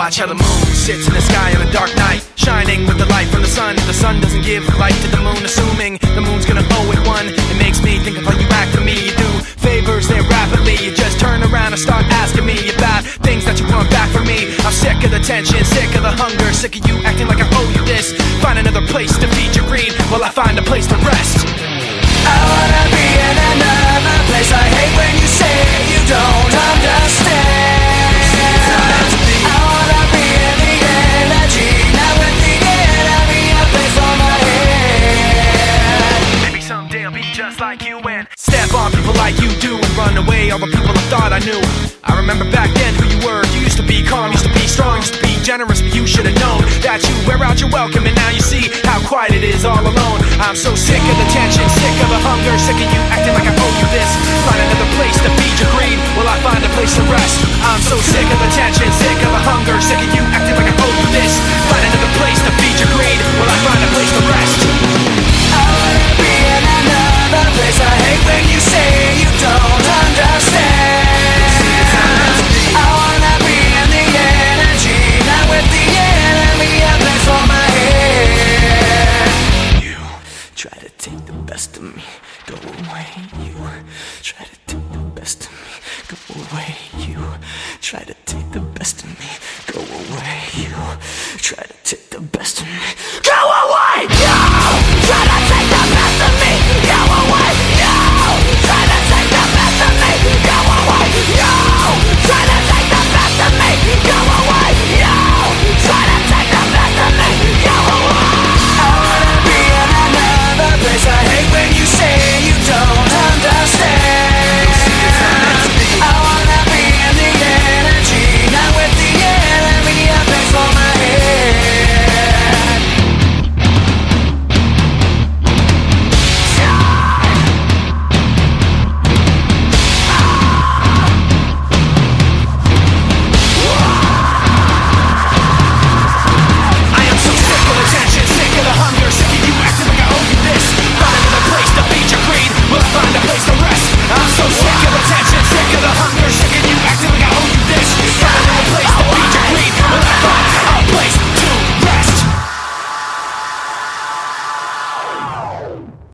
watch how the moon sits in the sky on a dark night, shining with the light from the sun. The sun doesn't give light to the moon, assuming the moon's gonna owe it one. It makes me think of how you act to me. You do favors there rapidly, you just turn around and start asking me about things that you want back from me. I'm sick of the tension, sick of the hunger, sick of you acting like I owe you this. Find another place to feed your greed while I find a place to rest. I wanna be in another place. I hate when you say you don't understand. I wanna be in the energy, not with the enemy, a place for my head. Maybe someday I'll be just like you and step on people like you do and run away all the people I thought I knew. I remember back then who you were. You used to be calm, used to be strong, used to be generous, but you should have known that you wear out your welcome, and now you see how quiet it is all alone. I'm so sick of the tension, sick of the hunger, sick of you acting like I owe you this. Find another place to feed your greed while I find a place to rest. I'm so sick of the tension, sick of the hunger, sick of you acting like I owe you this. Find another place to feed your greed while I find a place to rest. I wanna be in another place. I hate when you say you don't understand. I wanna be in the energy, not with the enemy, a place for my head. You try to take the best of me, go away. You try to take the best of me, go away. You try to take the best of me, go away. You try to take the best of me,